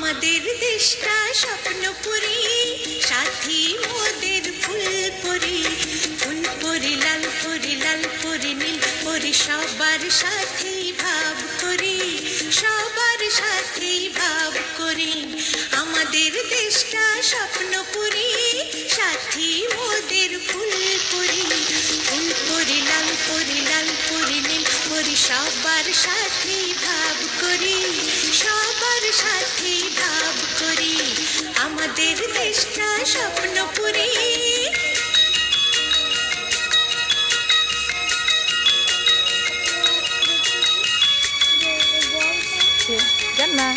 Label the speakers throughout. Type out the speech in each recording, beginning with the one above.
Speaker 1: আমাদের দেশটা স্বপ্নপুরী, সাথী মোদের ফুলপুরি। ফুলপুরি লাল পুরি, লাল পুরি নীল পুরি, সবার সাথেই ভাব করি, সবার সাথেই ভাব করি। আমাদের দেশটা স্বপ্নপুরী, সাথী মোদের ফুলপুরি। ফুলপুরি লাল পুরি, লাল পুরি নীল পুরি, সবার সাথেই ভাব করি, সবার সাথেই ভাব করি। আমাদের দেশটা স্বপ্নপুরী।
Speaker 2: জান্না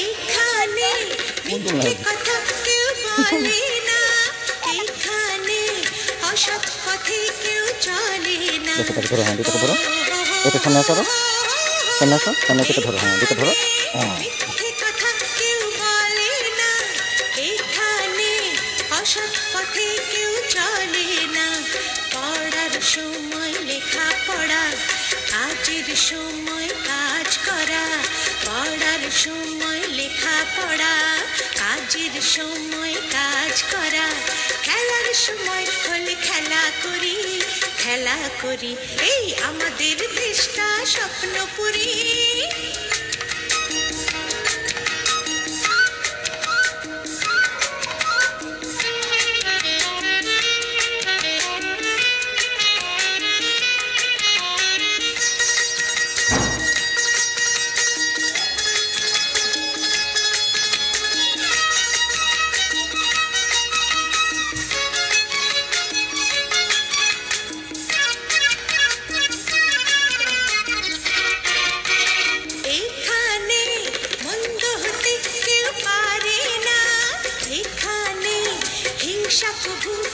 Speaker 1: এখানে মিথ্যে কথা কেউ বলে না, এখানে অসৎ পথে কেউ চলে না। মিথ্যে কথা কেউ বলে না, এখানে অসৎ পথে কেউ চলে না। পড়ার সময় লেখা পড়া, কাজের সময় কাজ করা। পড়ার সময় লেখা পড়া, কাজের সময় কাজ করা। খেলার সময় হলে খেলা করি, খেলা করি। এই আমাদের দেশটা স্বপ্নপুরী।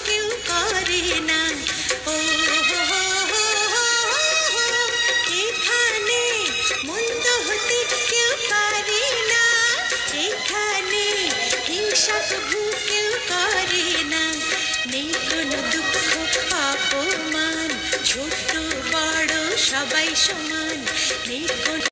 Speaker 1: কেউ করে না, ও এখানে মন্দ হতে কেউ পারে না, এখানে হিংসা প্রভু কেউ করে না। নেই কোনো দুঃখ অপমান, ছোট বড় সবাই সমান। নেই কোনো